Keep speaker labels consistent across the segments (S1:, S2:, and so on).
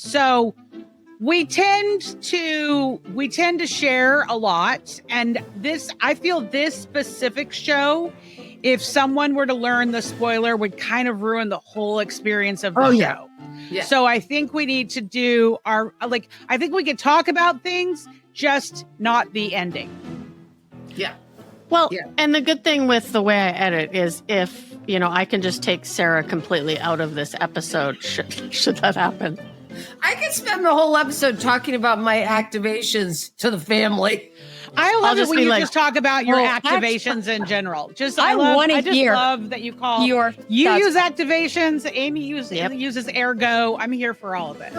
S1: So we tend to share a lot, and I feel this specific show, if someone were to learn the spoiler, would kind of ruin the whole experience of the show.
S2: Yeah.
S1: So I think we need to do I think we could talk about things, just not the ending.
S2: Yeah.
S3: Well, and the good thing with the way I edit is if, I can just take Sarah completely out of this episode, should that happen.
S2: I could spend the whole episode talking about my activations to the family.
S1: I love it when you just talk about your activations in general. I love that you call you use activations. Amy uses ergo. I'm here for all of it.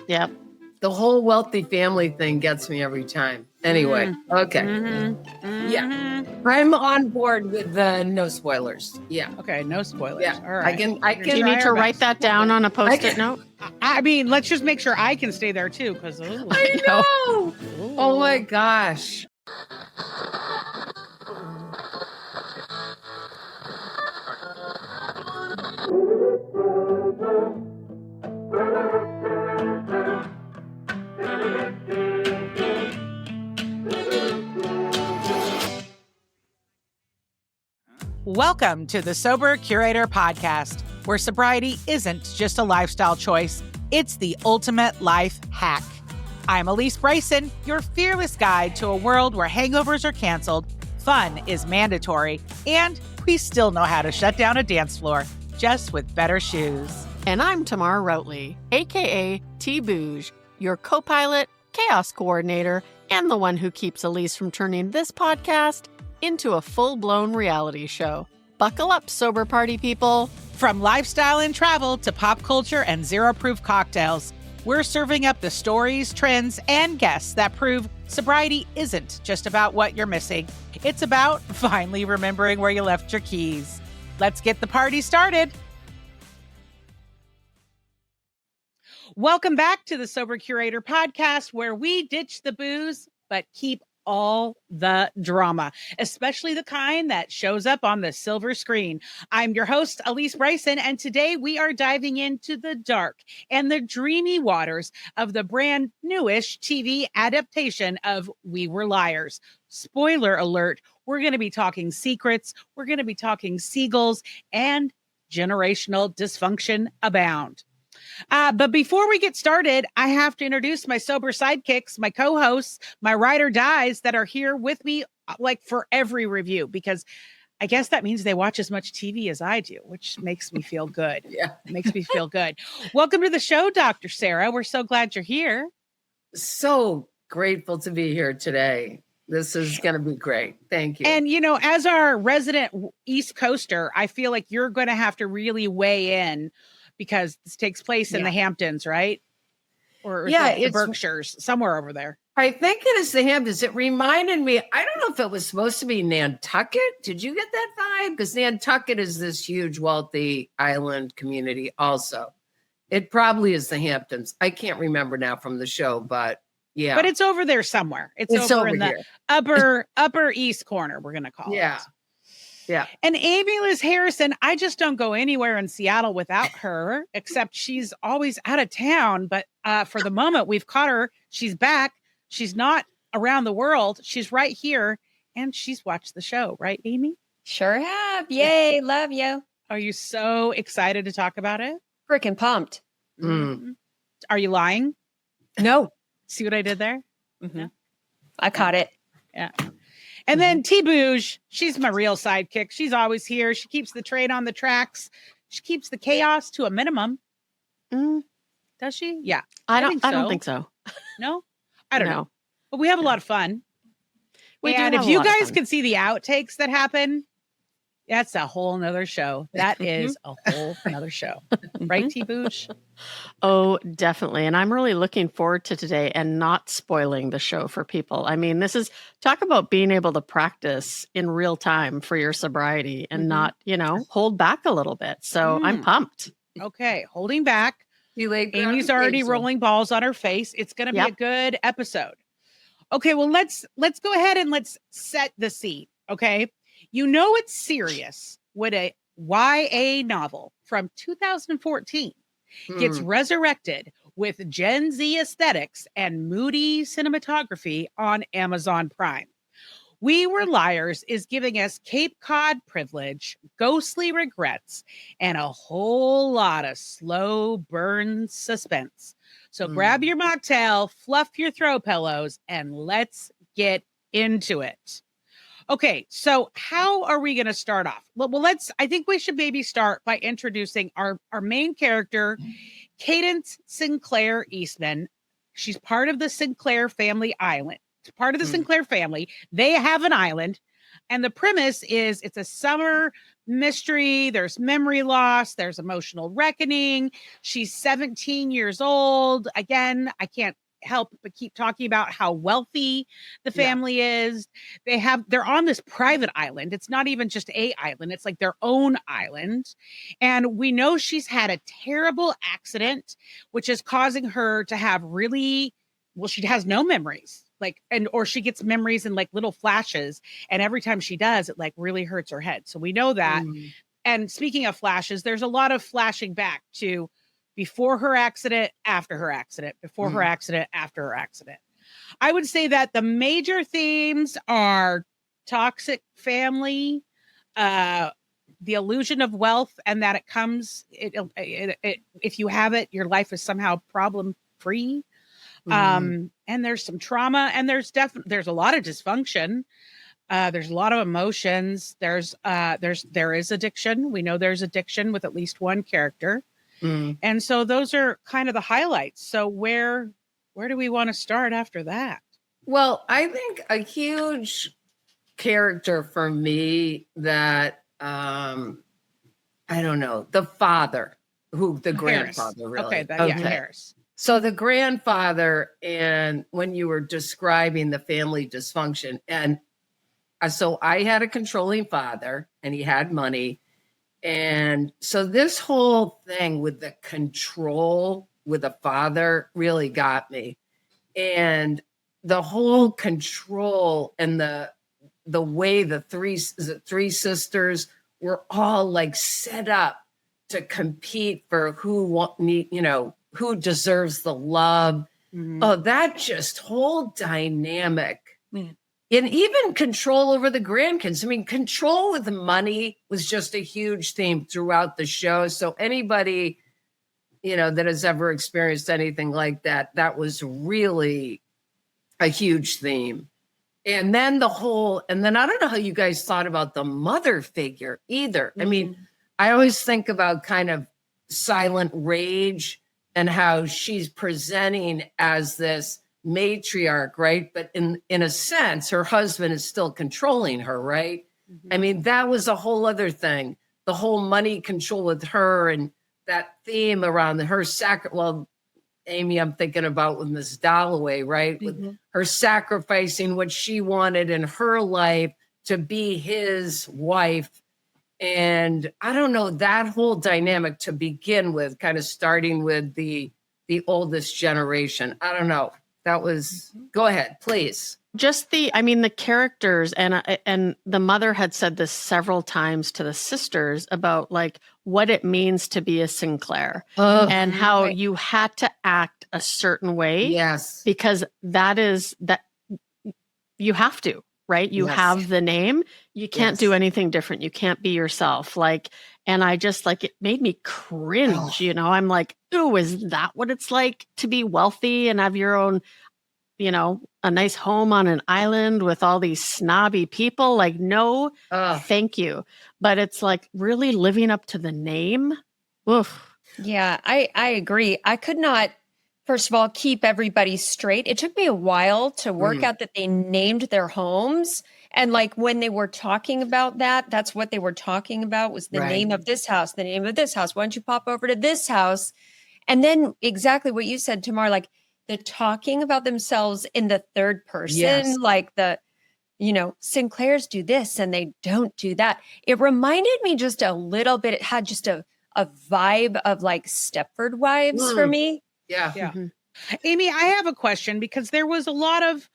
S3: Yep.
S2: The whole wealthy family thing gets me every time. Anyway, okay. Yeah. I'm on board with the no spoilers. Yeah.
S1: Okay, no spoilers.
S2: Yeah.
S1: All right.
S2: I can.
S3: Do you need to write that down on a Post-it note?
S1: I mean, let's just make sure I can stay there too, because
S2: I know. Oh my gosh.
S1: Welcome to the Sober Curator podcast, where sobriety isn't just a lifestyle choice, it's the ultimate life hack. I'm Alysse Bryson, your fearless guide to a world where hangovers are canceled, fun is mandatory, and we still know how to shut down a dance floor, just with better shoes.
S3: And I'm Tamara Routley, aka T-Bouge, your co-pilot, chaos coordinator, and the one who keeps Alysse from turning this podcast into a full-blown reality show. Buckle up, sober party people.
S1: From lifestyle and travel to pop culture and zero-proof cocktails, we're serving up the stories, trends, and guests that prove sobriety isn't just about what you're missing. It's about finally remembering where you left your keys. Let's get the party started. Welcome back to the Sober Curator podcast, where we ditch the booze, but keep all the drama, especially the kind that shows up on the silver screen. I'm your host, Alysse Bryson, and today we are diving into the dark and the dreamy waters of the brand newish TV adaptation of We Were Liars. Spoiler alert, we're going to be talking secrets, we're going to be talking seagulls, and generational dysfunction abound. But before we get started, I have to introduce my sober sidekicks, my co-hosts, my ride or dies that are here with me for every review, because I guess that means they watch as much TV as I do, which makes me feel good.
S2: Yeah.
S1: It makes me feel good. Welcome to the show, Dr. Sarah. We're so glad you're here.
S2: So grateful to be here today. This is going to be great. Thank you.
S1: And, as our resident East Coaster, I feel like you're going to have to really weigh in, because this takes place in the Hamptons, right? Or it's the Berkshires, somewhere over there.
S2: I think it is the Hamptons. It reminded me, I don't know if it was supposed to be Nantucket. Did you get that vibe? Because Nantucket is this huge, wealthy island community also. It probably is the Hamptons. I can't remember now from the show, but yeah.
S1: But it's over there somewhere. It's over in the upper east corner, we're going to call it.
S2: Yeah.
S1: And Amy Liz Harrison, I just don't go anywhere in Seattle without her, except she's always out of town. But for the moment, we've caught her. She's back. She's not around the world. She's right here. And she's watched the show, right, Amy?
S4: Sure have. Yay. Love you.
S1: Are you so excited to talk about it?
S4: Freaking pumped.
S1: Mm-hmm. Are you lying?
S4: No.
S1: See what I did there?
S4: Mm-hmm. No. I caught it.
S1: Yeah. And then T-Bouge, she's my real sidekick. She's always here. She keeps the train on the tracks. She keeps the chaos to a minimum. Does she? Yeah.
S3: I don't think so.
S1: No? I don't know. But we have a lot of fun. And if you guys could see the outtakes that happen, that's a whole nother show. That is a whole nother show. Right, T-Bouge?
S3: Oh, definitely. And I'm really looking forward to today and not spoiling the show for people. I mean, talk about being able to practice in real time for your sobriety and not, hold back a little bit. So I'm pumped.
S1: Okay. Holding back. Amy's already rolling balls on her face. It's going to be a good episode. Okay. Well, let's go ahead and let's set the scene. Okay. It's serious when a YA novel from 2014 gets resurrected with Gen Z aesthetics and moody cinematography on Amazon Prime. We Were Liars is giving us Cape Cod privilege, ghostly regrets, and a whole lot of slow burn suspense. So grab your mocktail, fluff your throw pillows, and let's get into it. Okay, so how are we going to start off? Well, I think we should maybe start by introducing our main character, Cadence Sinclair Eastman. She's part of the Sinclair family island. Part of the Sinclair family. They have an island, and the premise is it's a summer mystery. There's memory loss. There's emotional reckoning. She's 17 years old. Again, I can't help but keep talking about how wealthy the family is. They're on this private island. It's not even just a island. It's like their own island. And we know she's had a terrible accident, which is causing her to have she has no memories. Or she gets memories in like little flashes. And every time she does, it like really hurts her head. So we know that. And speaking of flashes, there's a lot of flashing back to before her accident, after her accident, before her accident, after her accident. I would say that the major themes are toxic family, the illusion of wealth, and that it comes, if you have it, your life is somehow problem free. And there's some trauma, and there's a lot of dysfunction. There's a lot of emotions. There is addiction. We know there's addiction with at least one character. And so those are kind of the highlights. So where do we want to start after that?
S2: Well, I think a huge character for me that, I don't know, the father, the grandfather, really.
S1: Okay, Harris.
S2: So the grandfather, and when you were describing the family dysfunction, and so I had a controlling father and he had money. And so this whole thing with the control with a father really got me. And the whole control and the way the three sisters were all like set up to compete for who deserves the love. Oh, that just whole dynamic. And even control over the grandkids. I mean, control with money was just a huge theme throughout the show. So anybody, that has ever experienced anything like that, that was really a huge theme. And then I don't know how you guys thought about the mother figure either. I mean, I always think about kind of silent rage and how she's presenting as this matriarch, right? But in a sense, her husband is still controlling her, right? I mean, that was a whole other thing. The whole money control with her and that theme around her well, Amy, I'm thinking about with Miss Dalloway, right? With her sacrificing what she wanted in her life to be his wife. And I don't know, that whole dynamic to begin with, kind of starting with the oldest generation. I don't know. That was, go ahead, please.
S3: Just the characters, and the mother had said this several times to the sisters about like what it means to be a Sinclair and how you had to act a certain way.
S2: Yes.
S3: Because that you have to, right? You have the name. You can't do anything different. You can't be yourself. And I just it made me cringe, I'm like, ooh, is that what it's like to be wealthy and have your own, a nice home on an island with all these snobby people? Like, no, thank you. But it's like really living up to the name. Oof.
S4: Yeah, I agree. I could not, first of all, keep everybody straight. It took me a while to work out that they named their homes. And like when they were talking about that, that's what they were talking about was the name of this house, the name of this house. Why don't you pop over to this house? And then exactly what you said, Tamar, like the talking about themselves in the third person, like the, Sinclairs do this and they don't do that. It reminded me just a little bit. It had just a vibe of like Stepford Wives for me.
S2: Yeah.
S1: Amy, I have a question because there was a lot of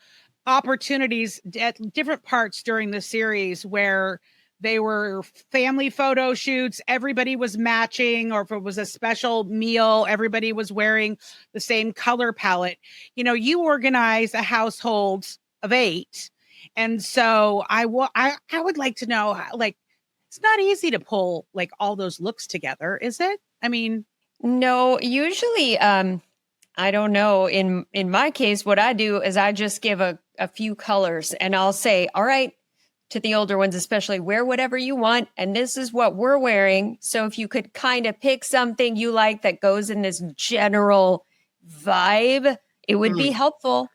S1: opportunities at different parts during the series where they were family photo shoots. Everybody was matching, or if it was a special meal, everybody was wearing the same color palette. You organize a household of 8. And so I would like to know, like, it's not easy to pull like all those looks together, is it? I mean,
S4: No, usually, I don't know. In my case, what I do is I just give a few colors, and I'll say, all right, to the older ones, especially, wear whatever you want. And this is what we're wearing. So if you could kind of pick something you like that goes in this general vibe, it would be helpful.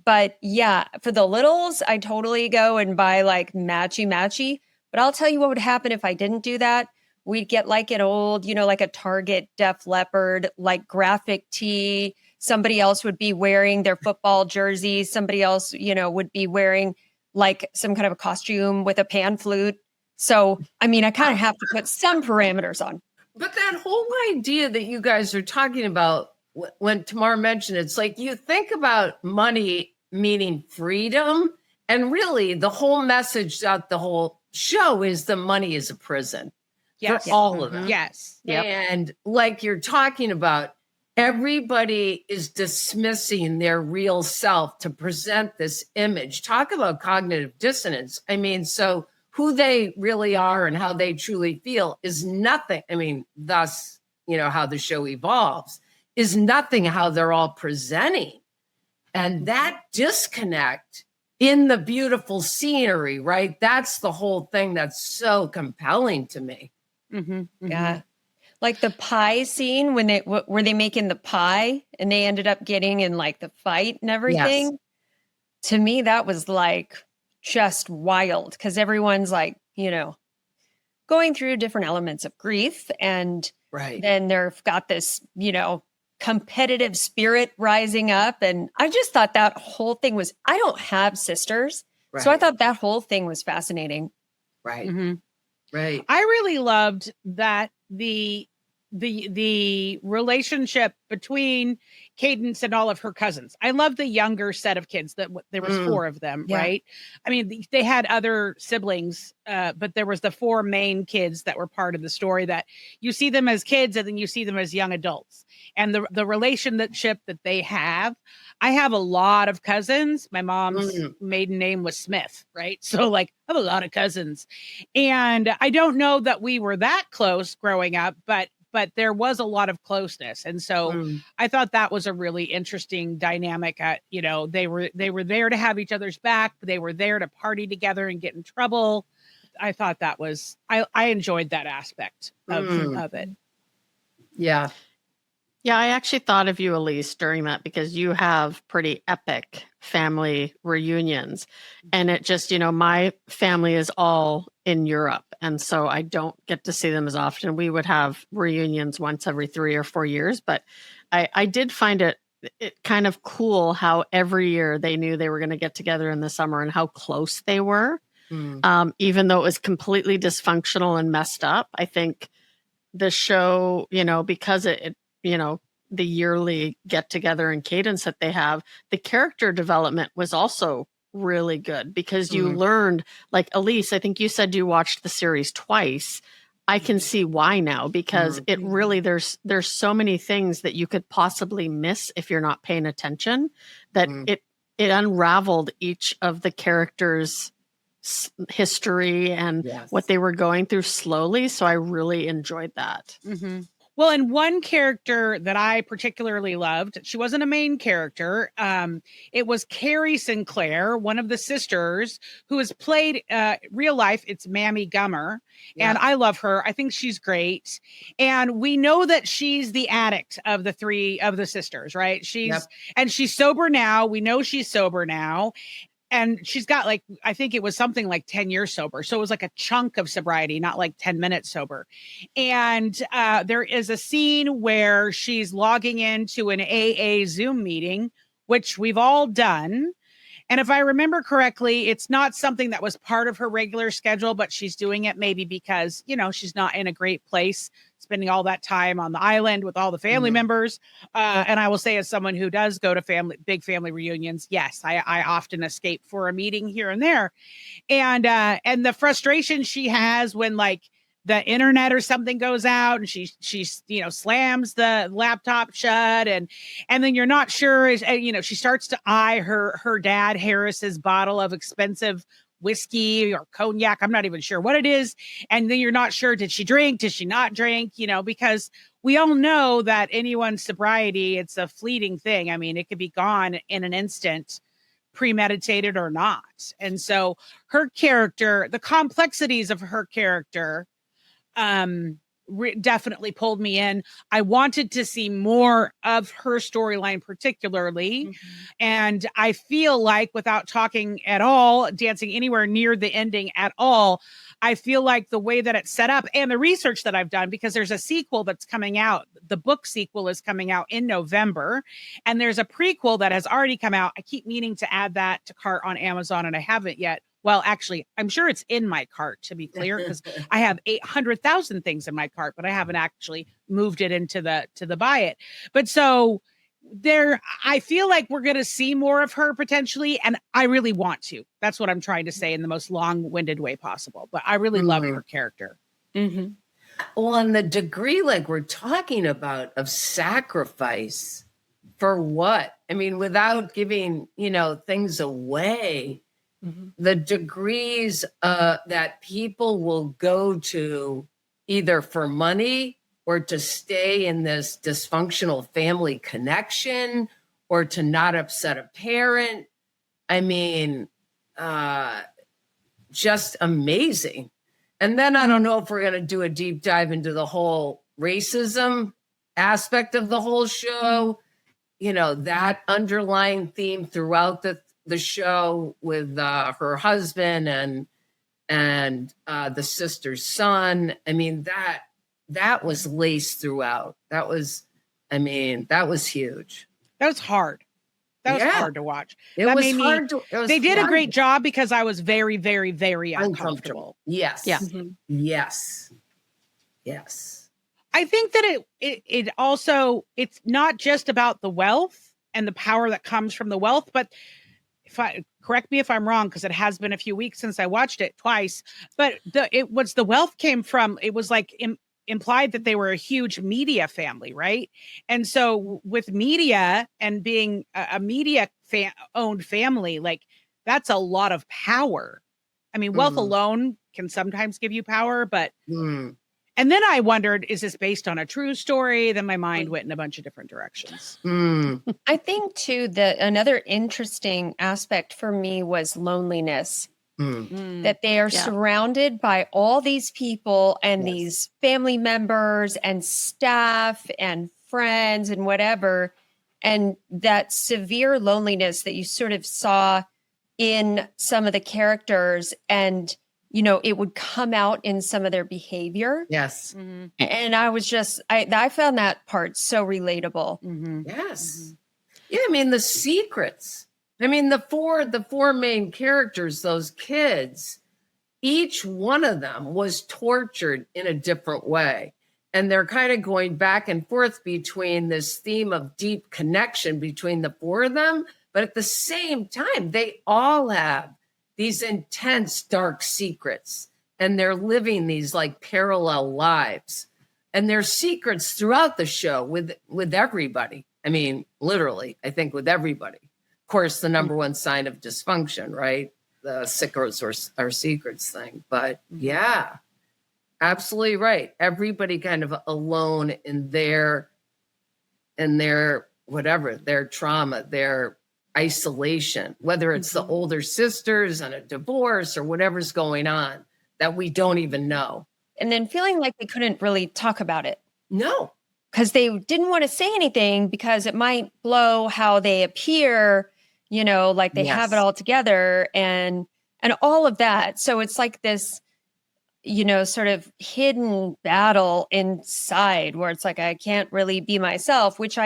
S4: But yeah, for the littles, I totally go and buy like matchy. But I'll tell you what would happen if I didn't do that. We'd get like an old, like a Target Def Leppard, like graphic tee. Somebody else would be wearing their football jersey. Somebody else, would be wearing like some kind of a costume with a pan flute. So, I mean, I kind of have to put some parameters on.
S2: But that whole idea that you guys are talking about, when Tamar mentioned it, it's like you think about money meaning freedom. And really, the whole message throughout the whole show is the money is a prison.
S1: yes.
S2: For all of them.
S1: Yes.
S3: Yep.
S2: And like you're talking about, everybody is dismissing their real self to present this image. Talk about cognitive dissonance. I mean, so who they really are and how they truly feel is nothing. I mean, thus, how the show evolves is nothing how they're all presenting. And that disconnect in the beautiful scenery, right? That's the whole thing that's so compelling to me.
S4: Yeah. Like the pie scene when were they making the pie and they ended up getting in like the fight and everything.
S2: Yes.
S4: To me, that was like just wild because everyone's like, going through different elements of grief. And then they've got this, competitive spirit rising up. And I just thought that whole thing I don't have sisters. So I thought that whole thing was fascinating.
S2: Right.
S1: I really loved that the relationship between Cadence and all of her cousins. I love the younger set of kids that there was 4 of them, right? I mean, they had other siblings, but there was the 4 main kids that were part of the story that you see them as kids and then you see them as young adults. And the relationship that they have. I have a lot of cousins. My mom's maiden name was Smith, right? So like I have a lot of cousins. And I don't know that we were that close growing up, but there was a lot of closeness. And so I thought that was a really interesting dynamic. They were there to have each other's back. They were there to party together and get in trouble. I thought that was, I enjoyed that aspect of it.
S2: Yeah.
S3: Yeah, I actually thought of you, Alysse, during that because you have pretty epic family reunions. And it just, my family is all in Europe. And so I don't get to see them as often. We would have reunions once every 3 or 4 years. But I did find it kind of cool how every year they knew they were going to get together in the summer and how close they were. Even though it was completely dysfunctional and messed up. I think the show, because it the yearly get together and cadence that they have, the character development was also really good because you learned, like Alysse, I think you said you watched the series twice. I can see why now because it really, there's so many things that you could possibly miss if you're not paying attention that it unraveled each of the characters' history and what they were going through slowly. So I really enjoyed that.
S1: Well, and one character that I particularly loved, she wasn't a main character. It was Carrie Sinclair, one of the sisters who has played real life. It's Mammy Gummer. And I love her. I think she's great. And we know that she's the addict of the 3 of the sisters, right? And she's sober now. We know she's sober now. And she's got I think it was something like 10 years sober. So it was like a chunk of sobriety, not like 10 minutes sober. And there is a scene where she's logging into an AA Zoom meeting, which we've all done. And if I remember correctly, it's not something that was part of her regular schedule, but she's doing it maybe because, she's not in a great place spending all that time on the island with all the family members. And I will say, as someone who does go to big family reunions, yes, I often escape for a meeting here and there. And the frustration she has when like the internet or something goes out and she slams the laptop shut and then you're not sure, she starts to eye her dad Harris's bottle of expensive whiskey or cognac. I'm not even sure what it is. And then you're not sure, did she drink? Did she not drink? Because we all know that anyone's sobriety, it's a fleeting thing. I mean, it could be gone in an instant, premeditated or not. And so her character, the complexities of her character, definitely pulled me in. I wanted to see more of her storyline, particularly. And I feel like, without talking at all, dancing anywhere near the ending at all, I feel like the way that it's set up and the research that I've done, because there's a sequel that's coming out. The book sequel is coming out in November, and there's a prequel that has already come out. I keep meaning to add that to cart on Amazon, and I haven't yet. Well, actually, I'm sure it's in my cart, to be clear, because I have 800,000 things in my cart, but I haven't actually moved it into the buy it. But so I feel like we're going to see more of her potentially, and I really want to. That's what I'm trying to say in the most long-winded way possible. But I really love her character.
S2: Well, and the degree, like we're talking about, of sacrifice for what? I mean, without giving, things away. The degrees that people will go to either for money or to stay in this dysfunctional family connection or to not upset a parent. I mean, just amazing. And then I don't know if we're going to do a deep dive into the whole racism aspect of the whole show, that underlying theme throughout the show with her husband and the sister's son. I mean, that was laced throughout. That was huge.
S1: That was hard. That was hard to watch.
S2: They
S1: did a great job, because I was very, very, very uncomfortable.
S2: Yes.
S3: Yeah.
S2: Yes.
S1: I think that it also, it's not just about the wealth and the power that comes from the wealth, but correct me if I'm wrong, because it has been a few weeks since I watched it twice, but the wealth came from, it was like implied that they were a huge media family, right? And so with media and being a media owned family, like that's a lot of power. I mean, wealth alone can sometimes give you power, but and then I wondered, is this based on a true story? Then my mind went in a bunch of different directions.
S4: I think too that another interesting aspect for me was loneliness. That they are surrounded by all these people and these family members and staff and friends and whatever. And that severe loneliness that you sort of saw in some of the characters, and it would come out in some of their behavior.
S2: Yes.
S4: And I was I found that part so relatable.
S2: Yes. Yeah. I mean, the secrets. I mean, the four main characters, those kids, each one of them was tortured in a different way. And they're kind of going back and forth between this theme of deep connection between the four of them. But at the same time, they all have these intense, dark secrets, and they're living these like parallel lives. And there's secrets throughout the show with everybody. I mean, literally, I think with everybody. Of course, the number one sign of dysfunction, right? The sickos or secrets thing. But yeah, absolutely right. Everybody kind of alone in their whatever, their trauma, their isolation, whether it's the older sisters and a divorce or whatever's going on that we don't even know.
S4: And then feeling like they couldn't really talk about it.
S2: No.
S4: Because they didn't want to say anything because it might blow how they appear, like they have it all together and all of that. So it's like this, sort of hidden battle inside where it's like, I can't really be myself, which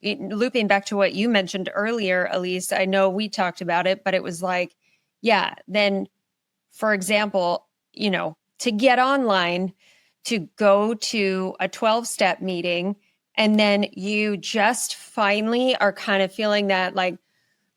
S4: looping back to what you mentioned earlier, Alysse, I know we talked about it, but it was like, then, for example, to get online to go to a 12-step meeting, and then you just finally are kind of feeling that like,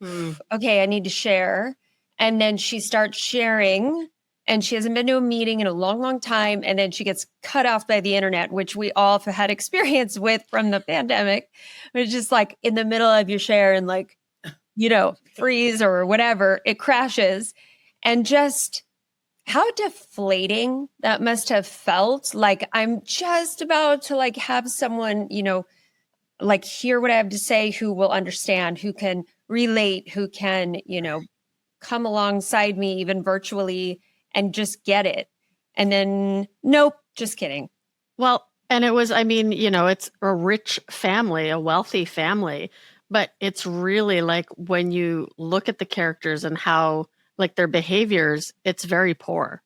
S4: okay, I need to share. And then she starts sharing, and she hasn't been to a meeting in a long, long time. And then she gets cut off by the internet, which we all have had experience with from the pandemic. It's just like in the middle of your share and like, freeze or whatever, it crashes. And just how deflating that must have felt. Like I'm just about to like have someone, like hear what I have to say, who will understand, who can relate, who can, come alongside me even virtually and just get it. And then, nope, just kidding.
S3: Well, and it was, it's a rich family, a wealthy family, but it's really like when you look at the characters and how like their behaviors, it's very poor.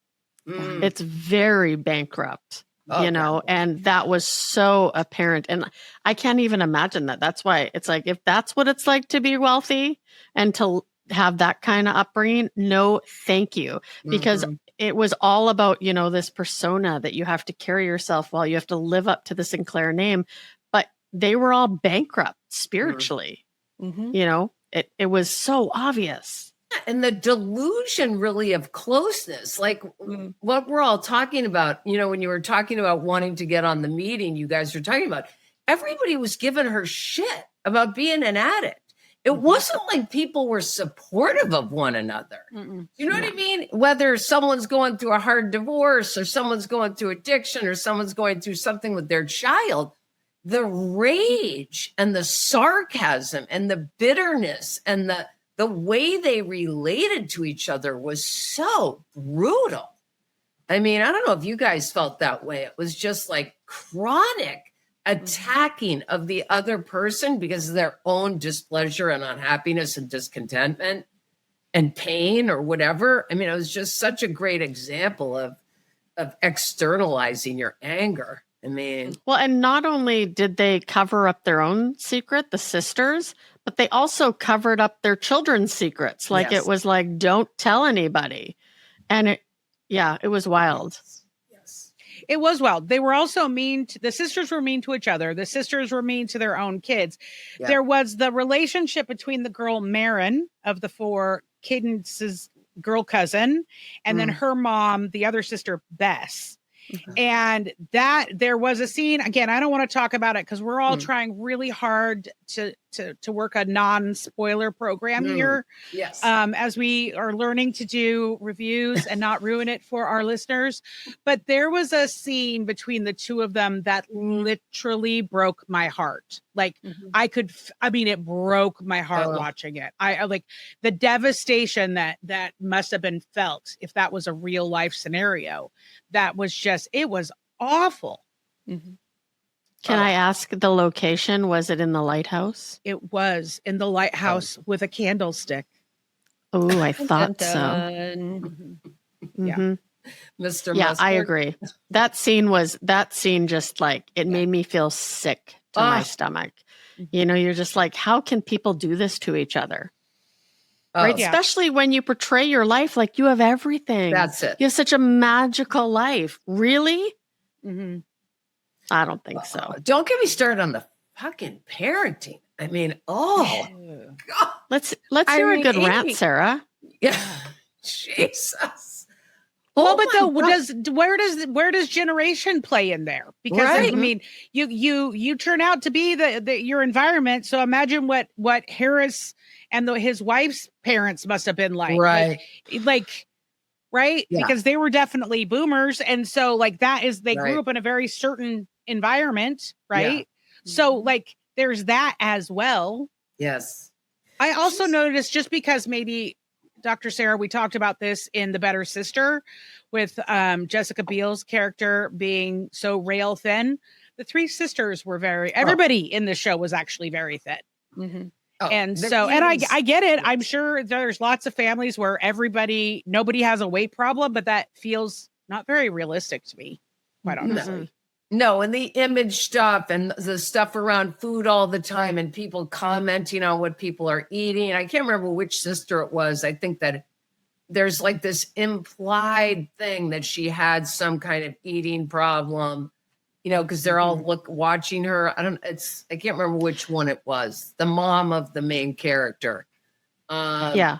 S3: It's very bankrupt, and that was so apparent. And I can't even imagine that. That's why it's like, if that's what it's like to be wealthy and to have that kind of upbringing, no, thank you. Because it was all about, this persona that you have to carry yourself well, you have to live up to the Sinclair name, but they were all bankrupt spiritually. It was so obvious.
S2: And the delusion really of closeness, like what we're all talking about, when you were talking about wanting to get on the meeting, you guys were talking about, everybody was giving her shit about being an addict. It wasn't like people were supportive of one another. You know what I mean? Whether someone's going through a hard divorce or someone's going through addiction or someone's going through something with their child, the rage and the sarcasm and the bitterness and the way they related to each other was so brutal. I mean, I don't know if you guys felt that way. It was just like chronic attacking of the other person because of their own displeasure and unhappiness and discontentment and pain or whatever. I mean, it was just such a great example of externalizing your anger. I mean,
S3: well, and not only did they cover up their own secret, the sisters, but they also covered up their children's secrets. Like It was like, don't tell anybody. And it was wild.
S2: Yes.
S1: It was wild. They were also the sisters were mean to each other. The sisters were mean to their own kids. Yeah. There was the relationship between the girl Marin of the 4 kids' girl cousin, and then her mom, the other sister, Bess. And that there was a scene, again, I don't want to talk about it because we're all trying really hard to work a non-spoiler program here.
S2: Yes.
S1: As we are learning to do reviews and not ruin it for our listeners. But there was a scene between the two of them that literally broke my heart. Like it broke my heart watching it. I like the devastation that must have been felt if that was a real life scenario. That was just, it was awful.
S3: Can I ask the location? Was it in the lighthouse?
S1: It was in the lighthouse with a candlestick.
S3: Oh, I thought so.
S1: Yeah.
S2: Mr.
S3: Yeah,
S2: Mustard.
S3: I agree. That scene just like, it made me feel sick to my stomach. You're just like, how can people do this to each other? Right? Yeah. Especially when you portray your life like you have everything.
S2: That's it.
S3: You have such a magical life. Really? I don't think so.
S2: Don't get me started on the fucking parenting. I mean, God.
S3: Let's hear a good rant, Sarah.
S2: Yeah. Jesus.
S1: Well, but though, where does generation play in there? Because I mean, you turn out to be your environment. So imagine what Harris and his wife's parents must have been like, right? Right? Yeah. Because they were definitely boomers, and so like they grew up in a very certain environment, right? Yeah. So like there's that as well.
S2: Yes.
S1: I also noticed, just because maybe Dr. Sarah, we talked about this in The Better Sister with Jessica Biel's character being so rail thin. The 3 sisters were everybody in the show was actually very thin. And so, and I get it. I'm sure there's lots of families where nobody has a weight problem, but that feels not very realistic to me, quite honestly.
S2: No, and the image stuff and the stuff around food all the time and people commenting on what people are eating. I can't remember which sister it was. I think that there's like this implied thing that she had some kind of eating problem, because they're all watching her. I can't remember which one it was. The mom of the main character.
S3: Yeah.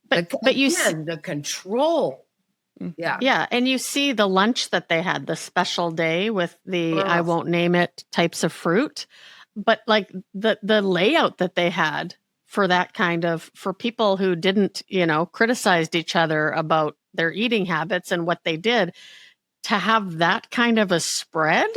S3: But you see
S2: the control. Yeah.
S3: Yeah. And you see the lunch that they had, the special day with the I won't name it types of fruit. But like the layout that they had for that for people who didn't, criticized each other about their eating habits and what they did, to have that kind of a spread,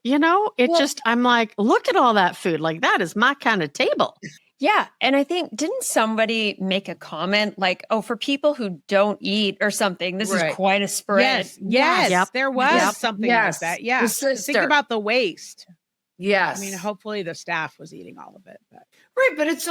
S3: I'm like, look at all that food. Like, that is my kind of table.
S4: Yeah. And I think, didn't somebody make a comment like, oh, for people who don't eat or something, this is quite a spread?
S1: Yes.
S3: Yep.
S1: There was something like that. Yeah. Think about the waste.
S2: Yes.
S1: I mean, hopefully the staff was eating all of it. But.
S2: Right. But it's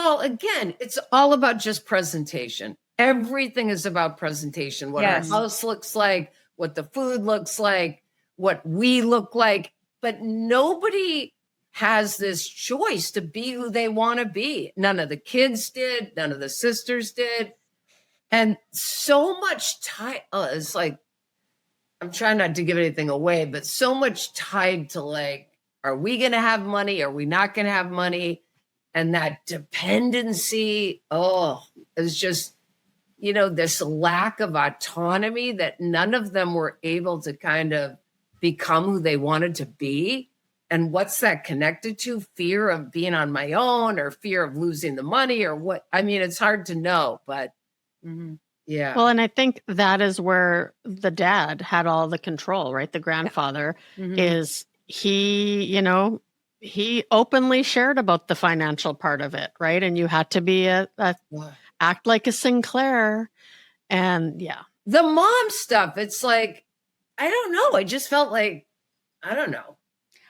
S2: all about just presentation. Everything is about presentation. What our house looks like, what the food looks like, what we look like. But nobody has this choice to be who they want to be. None of the kids did. None of the sisters did. And so much time, it's like, I'm trying not to give anything away, but so much tied to like, are we going to have money? Are we not going to have money? And that dependency, is just, this lack of autonomy that none of them were able to kind of become who they wanted to be. And what's that connected to? Fear of being on my own, or fear of losing the money, or what? I mean, it's hard to know, but yeah.
S3: Well, and I think that is where the dad had all the control, right? The grandfather is he openly shared about the financial part of it, right? And you had to be act like a Sinclair. And
S2: the mom stuff, it's like, I don't know. I just felt like, I don't know.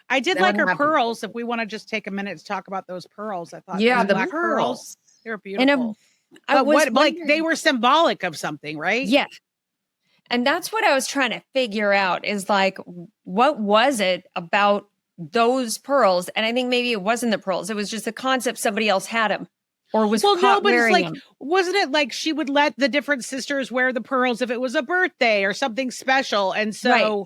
S1: I did like her pearls. If we want to just take a minute to talk about those pearls, I thought,
S2: the
S1: black pearls, they were beautiful. They were symbolic of something, right?
S4: Yeah. And that's what I was trying to figure out is like, what was it about those pearls? And I think maybe it wasn't the pearls. It was just the concept somebody else had them. Or was caught wearing them.
S1: Wasn't it like she would let the different sisters wear the pearls if it was a birthday or something special? And so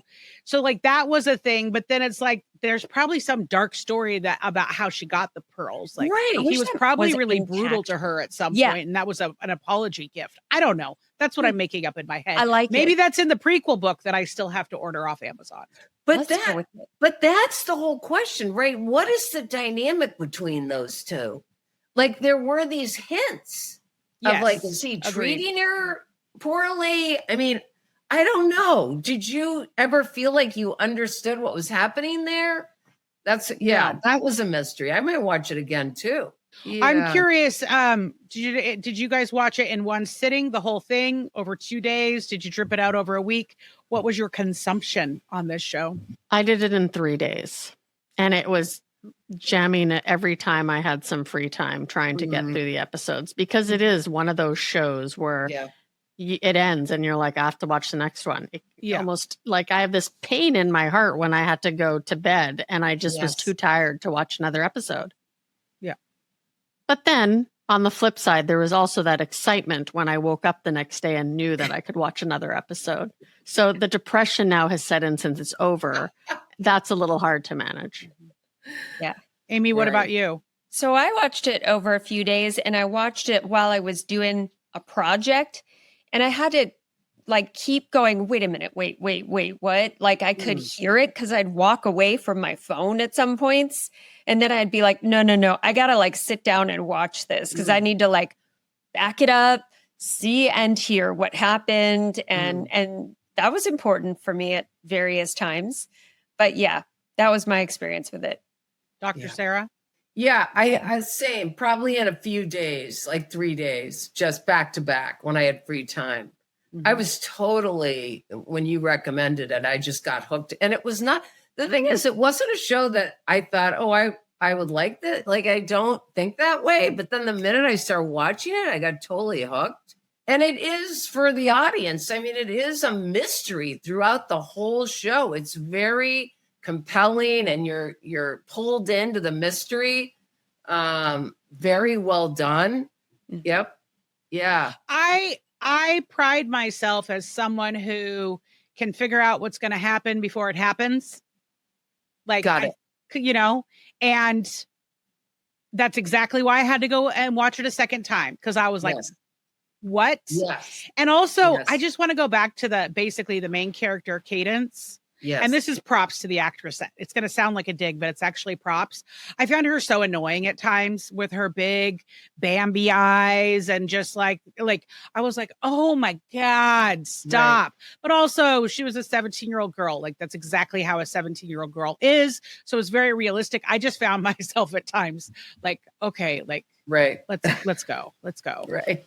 S1: like that was a thing. But then it's like there's probably some dark story about how she got the pearls. Like he was probably really brutal to her at some point, and that was an apology gift. I don't know. That's what I'm making up in my head.
S4: I like
S1: maybe that's in the prequel book that I still have to order off Amazon.
S2: But that's the whole question, right? What is the dynamic between those two? Like there were these hints of like, is he treating her poorly? I mean, I don't know. Did you ever feel like you understood what was happening there? That was a mystery. I might watch it again too. Yeah.
S1: I'm curious. Did you guys watch it in one sitting, the whole thing over 2 days? Did you drip it out over a week? What was your consumption on this show?
S3: I did it in 3 days, and it was jamming it every time I had some free time, trying to get through the episodes, because it is one of those shows where it ends and you're like, I have to watch the next one. Almost like I have this pain in my heart when I had to go to bed and I just was too tired to watch another episode.
S1: Yeah.
S3: But then on the flip side, there was also that excitement when I woke up the next day and knew that I could watch another episode. So the depression now has set in since it's over. That's a little hard to manage.
S4: Yeah.
S1: Amy, what about you?
S4: So I watched it over a few days, and I watched it while I was doing a project, and I had to like keep going, wait a minute, wait, what? Like I could hear it because I'd walk away from my phone at some points, and then I'd be like, no, I gotta like sit down and watch this because I need to like back it up, see and hear what happened. And that was important for me at various times. But yeah, that was my experience with it.
S1: Dr. Sarah?
S2: Yeah, I same, probably in a few days, like 3 days, just back to back when I had free time. I was totally, when you recommended it, I just got hooked. And it was not, the thing is, it wasn't a show that I thought, I would like that. Like, I don't think that way. But then the minute I started watching it, I got totally hooked. And it is for the audience. I mean, it is a mystery throughout the whole show. It's very compelling and you're pulled into the mystery. Very well done. Yep. Yeah.
S1: I pride myself as someone who can figure out what's going to happen before it happens. Like,
S2: Got it.
S1: And that's exactly why I had to go and watch it a second time, because I was like,
S2: Yes.
S1: what?
S2: Yes.
S1: And also,
S2: Yes.
S1: I just want to go back to basically the main character, Cadence.
S2: Yes.
S1: And this is props to the actress. It's going to sound like a dig, but it's actually props. I found her so annoying at times with her big Bambi eyes, and just like I was like, oh my God, stop. Right. But also, she was a 17-year-old girl. Like, that's exactly how a 17-year-old girl is. So it's very realistic. I just found myself at times like, okay, like,
S2: right.
S1: Let's go.
S2: Right.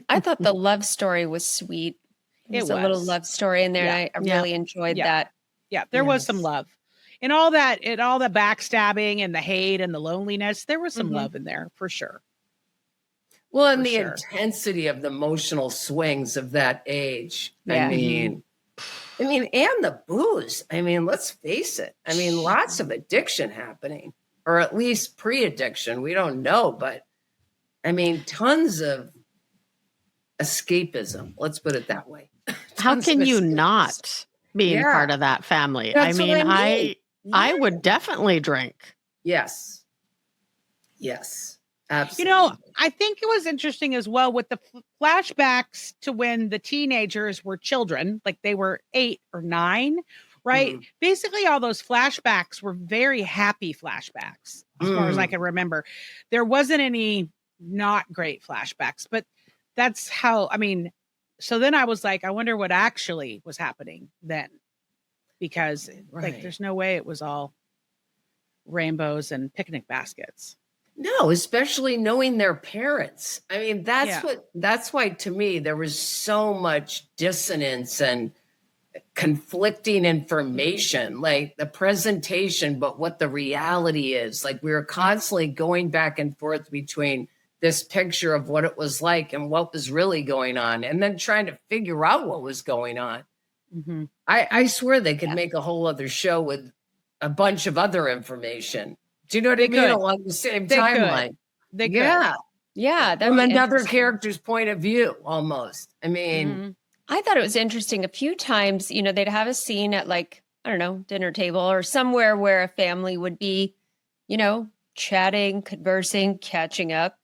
S4: I thought the love story was sweet. There's a little love story in there.
S1: Yeah.
S4: And I really enjoyed that.
S1: Yeah, there was some love and all the backstabbing and the hate and the loneliness. There was some love in there for sure.
S2: Well, and the intensity of the emotional swings of that age.
S4: Yeah.
S2: I mean, and the booze. I mean, let's face it. I mean, lots of addiction happening, or at least pre-addiction. We don't know, but I mean, tons of escapism. Let's put it that way.
S3: How can you not being part of that family?
S2: That's
S3: I would definitely drink.
S2: Yes. Absolutely.
S1: I think it was interesting as well with the flashbacks to when the teenagers were children, like they were 8 or 9, right? Basically, all those flashbacks were very happy flashbacks, as far as I can remember. There wasn't any not great flashbacks, but that's how, so then I was like, I wonder what actually was happening then, because like, there's no way it was all rainbows and picnic baskets.
S2: No, especially knowing their parents. I mean, that's why to me, there was so much dissonance and conflicting information, like the presentation, but what the reality is. Like, we were constantly going back and forth between this picture of what it was like and what was really going on, and then trying to figure out what was going on. I swear they could make a whole other show with a bunch of other information. Do you know what I mean? Along the same timeline.
S1: They could.
S4: Yeah.
S2: From another character's point of view, almost. I mean,
S4: I thought it was interesting. A few times, they'd have a scene at, like, I don't know, dinner table or somewhere where a family would be, chatting, conversing, catching up.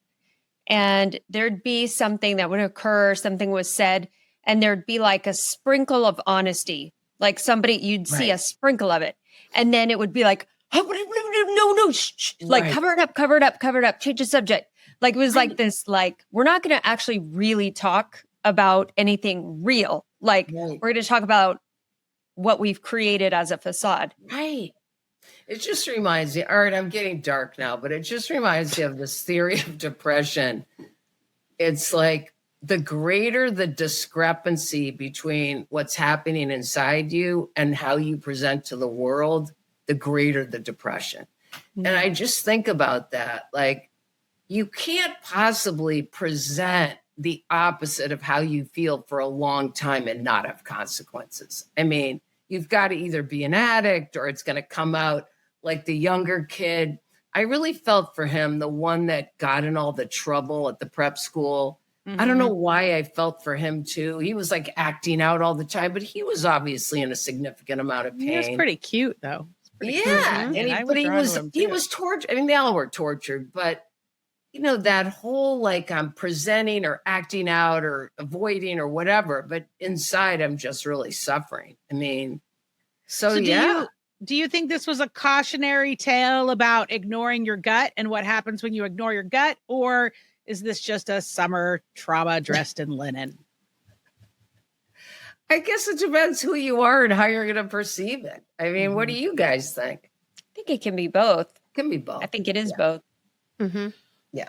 S4: And there'd be something that would occur, something was said, and there'd be like a sprinkle of honesty. Like you'd see a sprinkle of it. And then it would be like, no, shh, like cover it up, change the subject. Like, it was like this, like, we're not going to actually really talk about anything real. Like, we're going to talk about what we've created as a facade.
S2: Right. It just reminds me, all right, I'm getting dark now, but it just reminds me of this theory of depression. It's like, the greater the discrepancy between what's happening inside you and how you present to the world, the greater the depression. And I just think about that. Like, you can't possibly present the opposite of how you feel for a long time and not have consequences. I mean, you've got to either be an addict or it's going to come out like the younger kid. I really felt for him, the one that got in all the trouble at the prep school. I don't know why I felt for him too. He was like acting out all the time, but he was obviously in a significant amount of pain.
S1: He was pretty cute though.
S2: Yeah. And he was tortured. I mean, they all were tortured, but that whole, like, I'm presenting or acting out or avoiding or whatever, but inside I'm just really suffering. I mean, so
S1: do you think this was a cautionary tale about ignoring your gut and what happens when you ignore your gut? Or is this just a summer trauma dressed in linen?
S2: I guess it depends who you are and how you're going to perceive it. I mean, what do you guys think?
S4: I think it can be both.
S2: Can be both.
S4: I think it is both.
S2: Yeah.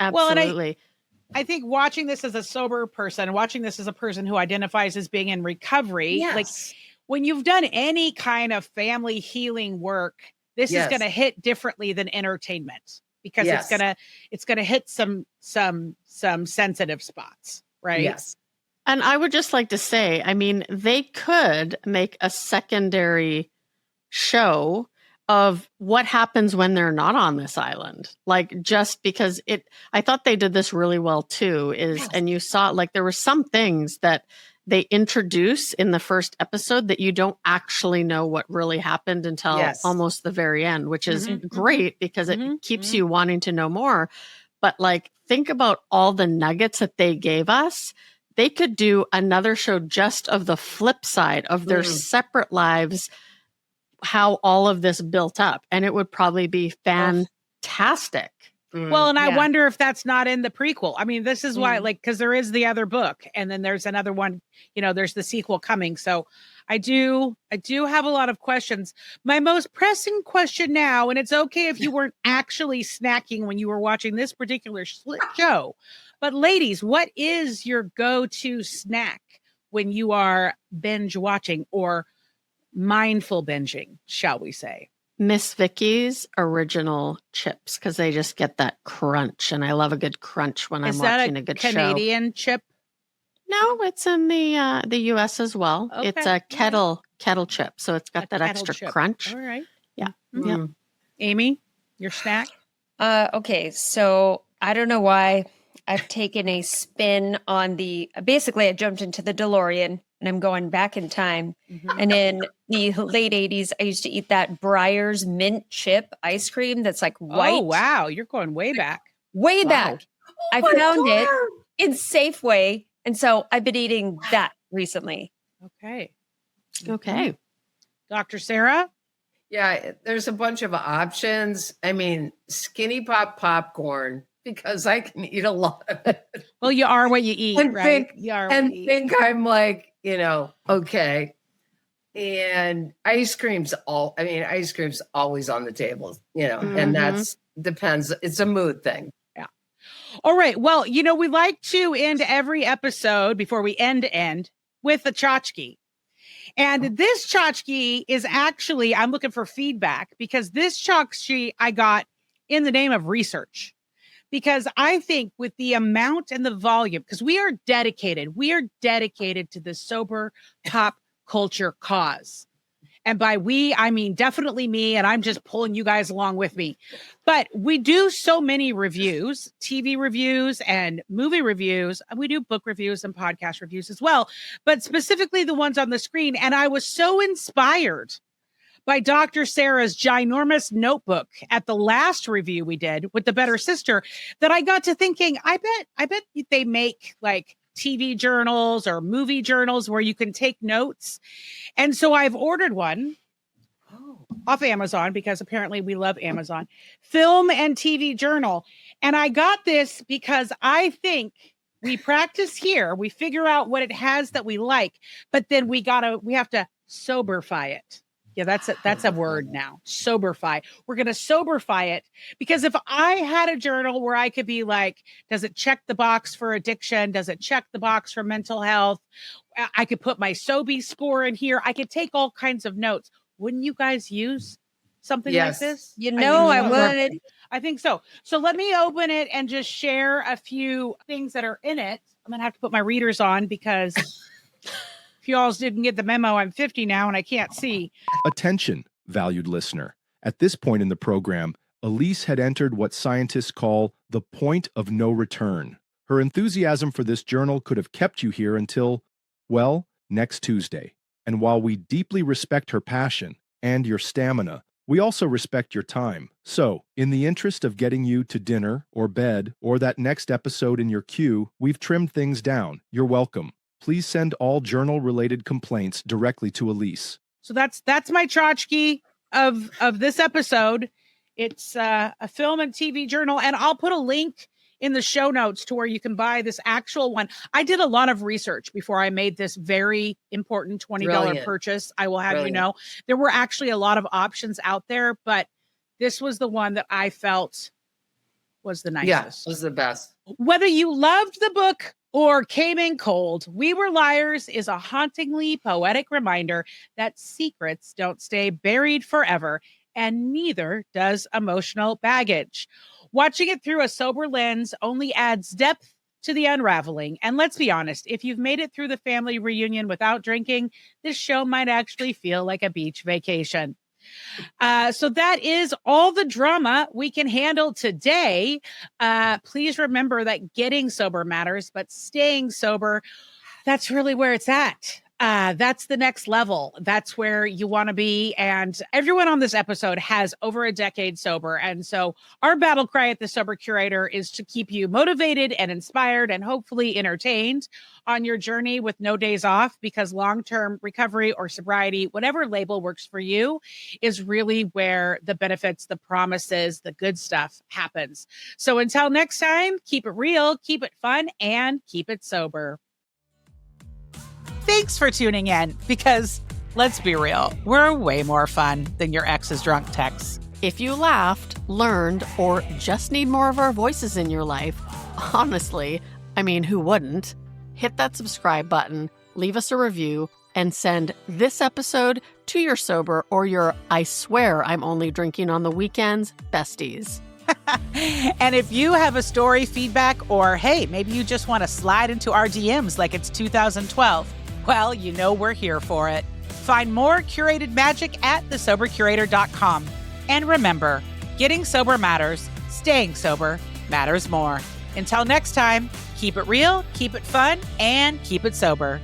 S3: Absolutely.
S1: Well, I think watching this as a sober person, watching this as a person who identifies as being in recovery, like, when you've done any kind of family healing work, this is going to hit differently than entertainment, because it's going to hit some sensitive spots, right?
S2: Yes.
S3: And I would just like to say, I mean, they could make a secondary show of what happens when they're not on this island. Like, just because I thought they did this really well too, and you saw, like, there were some things that they introduce in the first episode that you don't actually know what really happened until almost the very end, which is great because it keeps you wanting to know more. But like, think about all the nuggets that they gave us. They could do another show just of the flip side of their separate lives, how all of this built up, and it would probably be fantastic.
S1: Well, and I wonder if that's not in the prequel. I mean, this is why, like, because there is the other book, and then there's another one, you know, there's the sequel coming. So I do have a lot of questions. My most pressing question now, and it's okay if you weren't actually snacking when you were watching this particular show, but ladies, what is your go-to snack when you are binge watching or mindful binging, shall we say?
S3: Miss Vicky's original chips, because they just get that crunch, and I love a good crunch when I'm watching a good
S1: Canadian chip?
S3: No, it's in the U.S. as well. Okay. It's a kettle chip, so it's got that extra crunch.
S1: All right.
S3: Yeah.
S1: Yeah. Amy, your snack?
S4: Okay, so I don't know why I've taken a spin on basically I jumped into the DeLorean and I'm going back in time. And in the late 80s, I used to eat that Breyer's mint chip ice cream that's like white.
S1: Oh, wow. You're going way back.
S4: Way back. I found it in Safeway. And so I've been eating that recently.
S1: Okay. Dr. Sarah?
S2: Yeah, there's a bunch of options. I mean, Skinny Pop popcorn, because I can eat a lot of it.
S1: Well, you are what you eat,
S2: and
S1: right?
S2: Think I'm like, you know, okay. And ice cream's always on the table, you know, and that's depends. It's a mood thing.
S1: Yeah. All right. Well, you know, we like to end every episode before we end with a tchotchke. And this tchotchke is actually, I'm looking for feedback because this tchotchke I got in the name of research. Because I think with the amount and the volume, because we are dedicated to the sober pop culture cause. And by we, I mean definitely me, and I'm just pulling you guys along with me. But we do so many reviews, TV reviews and movie reviews. We do book reviews and podcast reviews as well, but specifically the ones on the screen. And I was so inspired by Dr. Sarah's ginormous notebook at the last review we did with the Better Sister that I got to thinking, I bet they make like TV journals or movie journals where you can take notes. And so I've ordered one off Amazon because apparently we love Amazon, film and TV journal. And I got this because I think we practice here. We figure out what it has that we like, but then we have to soberify it. Yeah, that's a word now. Soberify. We're going to soberify it because if I had a journal where I could be like, does it check the box for addiction? Does it check the box for mental health? I could put my Sobe score in here. I could take all kinds of notes. Wouldn't you guys use something like this?
S4: You know, I would.
S1: I think so. So let me open it and just share a few things that are in it. I'm going to have to put my readers on because if you all didn't get the memo, I'm 50 now and I can't see.
S5: Attention, valued listener. At this point in the program, Alysse had entered what scientists call the point of no return. Her enthusiasm for this journal could have kept you here until, well, next Tuesday. And while we deeply respect her passion and your stamina, we also respect your time. So, in the interest of getting you to dinner or bed or that next episode in your queue, we've trimmed things down. You're welcome. Please send all journal-related complaints directly to Alysse.
S1: So that's my tchotchke of this episode. It's a film and TV journal, and I'll put a link in the show notes to where you can buy this actual one. I did a lot of research before I made this very important $20 purchase. I will have you know, there were actually a lot of options out there, but this was the one that I felt was the nicest.
S2: Yeah, it was the best.
S1: Whether you loved the book or came in cold, We Were Liars is a hauntingly poetic reminder that secrets don't stay buried forever, and neither does emotional baggage. Watching it through a sober lens only adds depth to the unraveling. And let's be honest, if you've made it through the family reunion without drinking, this show might actually feel like a beach vacation. So that is all the drama we can handle today. Please remember that getting sober matters, but staying sober, that's really where it's at. That's the next level. That's where you want to be. And everyone on this episode has over a decade sober. And so our battle cry at the Sober Curator is to keep you motivated and inspired and hopefully entertained on your journey with no days off, because long-term recovery or sobriety, whatever label works for you, is really where the benefits, the promises, the good stuff happens. So until next time, keep it real, keep it fun, and keep it sober. Thanks for tuning in, because let's be real, we're way more fun than your ex's drunk texts.
S3: If you laughed, learned, or just need more of our voices in your life, honestly, I mean, who wouldn't? Hit that subscribe button, leave us a review, and send this episode to your sober or your I swear I'm only drinking on the weekends besties.
S1: And if you have a story, feedback, or hey, maybe you just want to slide into our DMs like it's 2012, well, you know we're here for it. Find more curated magic at thesobercurator.com. And remember, getting sober matters, staying sober matters more. Until next time, keep it real, keep it fun, and keep it sober.